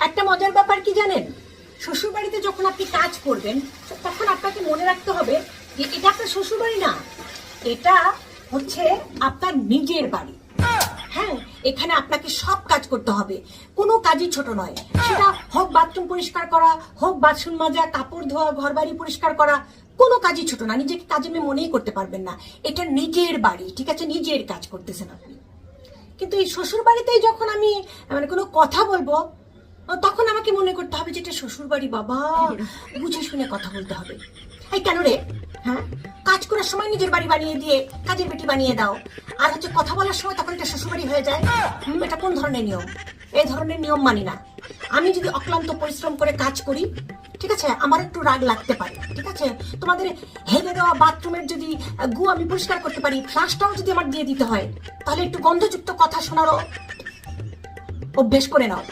একটা মজার ব্যাপার কি জানেন, শ্বশুর বাড়িতে যখন আপনি কাজ করবেন তখন আপনাকে মনে রাখতে হবে যে এটা আপনার শ্বশুর বাড়ি না, এটা হচ্ছে আপনার নিজের বাড়ি। হ্যাঁ, এখানে আপনাকে সব কাজ করতে হবে, কোনো কাজই ছোট নয়। সেটা হোক বাথরুম পরিষ্কার করা, হোক বাসন মাজা, কাপড় ধোয়া, ঘর বাড়ি পরিষ্কার করা, কোনো কাজই ছোট না। নিজেকে কাজে মেয়ে মনেই করতে পারবেন না। এটা নিজের বাড়ি, ঠিক আছে, নিজের কাজ করতেছেন আপনি। কিন্তু এই শ্বশুর বাড়িতেই যখন আমি মানে কোনো কথা বলবো তখন আমাকে মনে করতে হবে যে এটা শ্বশুর বাড়ি, বাবা বুঝে শুনে কথা বলতে হবে। এই কেন রে? হ্যাঁ, কাজ করার সময় নিজের বাড়ি বানিয়ে দিয়ে কাজের বেটি বানিয়ে দাও, আর হচ্ছে কথা বলার সময় তখন এটা শ্বশুর বাড়ি হয়ে যায়। এটা কোন ধরনের নিয়ম? এই ধরনের নিয়ম মানি না। আমি যদি অক্লান্ত পরিশ্রম করে কাজ করি, ঠিক আছে, আমার একটু রাগ লাগতে পারে, ঠিক আছে, তোমাদের হেলে দেওয়া বাথরুমের যদি গু আমি পরিষ্কার করতে পারি, ফ্লাশটাও যদি আমার দিয়ে দিতে হয়, তাহলে একটু গন্ধযুক্ত কথা শোনারও অভ্যেস করে নাও।